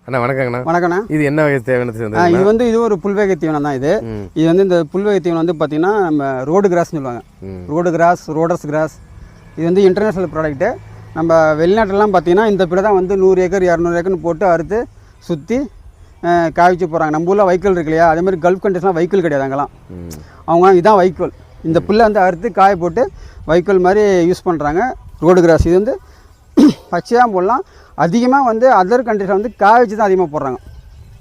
அண்ணா வணக்கங்கண்ணா. வணக்கண்ணா. இது என்ன வகை தீவனத்தை சேர்ந்தது? இது வந்து இது ஒரு புல்வகை தீவனம் தான். இது வந்து இந்த புல்வகை தீவனம் வந்து பார்த்தீங்கன்னா நம்ம ரோடு கிராஸ்னு சொல்லுவாங்க. Road cross, roaders cross. இது வந்து இன்டர்நேஷ்னல் ப்ராடக்ட்டு. நம்ம வெளிநாட்டிலலாம் பார்த்தீங்கன்னா இந்த பிள்ளை தான் வந்து 100 ஏக்கர் 200 ஏக்கர்னு போட்டு அறுத்து சுற்றி காய்ச்சி போகிறாங்க. நம்ம ஊரில் வைக்கோல் இருக்கு இல்லையா, அதேமாதிரி கல்ஃப் கண்ட்ரிஸ்லாம் வைக்கோல் கிடையாது அங்கெல்லாம். அவங்க இதுதான் வைக்கோல். இந்த புல்லை வந்து அறுத்து காய போட்டு வைக்கோல் மாதிரி யூஸ் பண்ணுறாங்க. ரோடு கிராஸ் இது வந்து பச்சையாக போடலாம். அதிகமாக வந்து அதர் கண்ட்ரிஸில் வந்து காய வச்சு தான் அதிகமாக போடுறாங்க.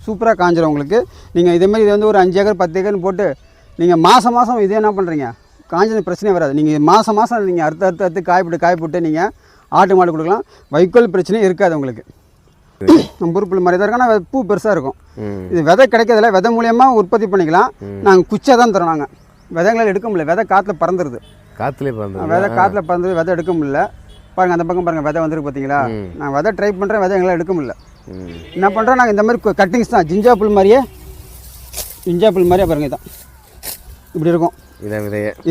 சூப்பராக காஞ்சிடும் உங்களுக்கு. நீங்கள் இதேமாதிரி இது வந்து ஒரு 5 ஏக்கர் 10 ஏக்கர்னு போட்டு நீங்கள் மாதம் இதே என்ன பண்ணுறீங்க, காஞ்சது பிரச்சனையே வராது. நீங்கள் மாதம் நீங்கள் அறுத்து காய போட்டு நீங்கள் ஆட்டு மாடு கொடுக்கலாம். வைக்கோல் பிரச்சனையே இருக்காது உங்களுக்கு. நம்ம பொறுப்புள்ள மாதிரி தான் இருக்கும். ஆனால் பூ பெருசாக இருக்கும். இது விதை கிடைக்கிறதில்ல, விதை மூலியமாக உற்பத்தி பண்ணிக்கலாம். நாங்கள் குச்சியாக தான் தரோம். நாங்கள் விதைங்களால் எடுக்க முடியல, விதை காற்றுல பறந்துடுது. விதை காற்றுல பறந்து விதை எடுக்க முடியல. பாருங்கள் அந்த பக்கம் பாருங்கள், விதை வந்துருக்கு பார்த்தீங்களா. நான் விதை ட்ரை பண்ணுறேன், விதை எங்களால் எடுக்க முடியல. என்ன பண்ணுறோம், நாங்கள் இந்த மாதிரி கட்டிங்ஸ் தான் ஜிஞ்சா புல் மாதிரியே பாருங்கள். இதான் இப்படி இருக்கும்.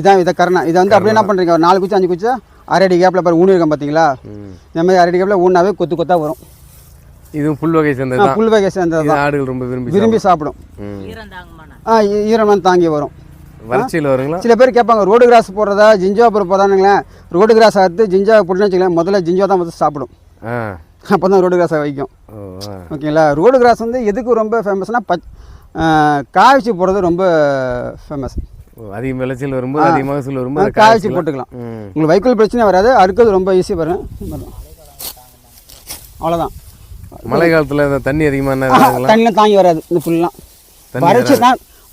இதான் விதை கரணை. இதை வந்து அப்படியே என்ன பண்ணுறீங்க, ஒரு 4 குச்சி 5 குச்சி அரை அடி கேப்பில் பாரு ஊனி இருக்கேன் பார்த்தீங்களா. இந்த மாதிரி அரை அடி கேப்பில் ஊனாவே கொத்து கொத்தாக வரும். இதுவும் புல் வகை சேர்ந்தது. புல் வகை சேர்ந்தது. ஆடுகள் ரொம்ப விரும்பி சாப்பிடும். ஈரம் தாங்கி வரும். வறட்சியில் வருங்களா? சில பேர் கேட்பாங்க ரோடு கிராஸ் போடுறதா ஜிஞ்சா போதானுங்களேன். ரோடு கிராஸ் அறுத்து ஜிஞ்சா போட்டுன்னு வச்சுக்கலாம். முதல்ல ஜிஞ்சா தான் முதல்ல சாப்பிடும். அப்போ தான் ரோடு கிராஸை வைக்கும். ஓகேங்களா. ரோடு கிராஸ் வந்து எதுக்கு ரொம்ப ஃபேமஸ்னால் காய்ச்சி போடுறது ரொம்ப ஃபேமஸ். அதிக விளைச்சல் வரும்போது அதிக மகசூல் வரும்போது காய்ச்சி போட்டுக்கலாம். உங்களுக்கு வைக்கோல் பிரச்சனை வராது. அறுக்கிறது ரொம்ப ஈஸி. பாருங்க அவ்வளோதான். மழை காலத்தில் தண்ணி அதிகமாக தண்ணியில் தாங்கி வராது. இந்த புல்லாம்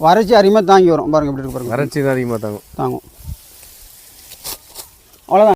வறட்சி அதிகமாக தாங்கி வரும். பாருங்க எப்படி இருக்கு பாருங்க. வறட்சி தான் அதிகமாக தாங்கும். அவ்வளோதான்.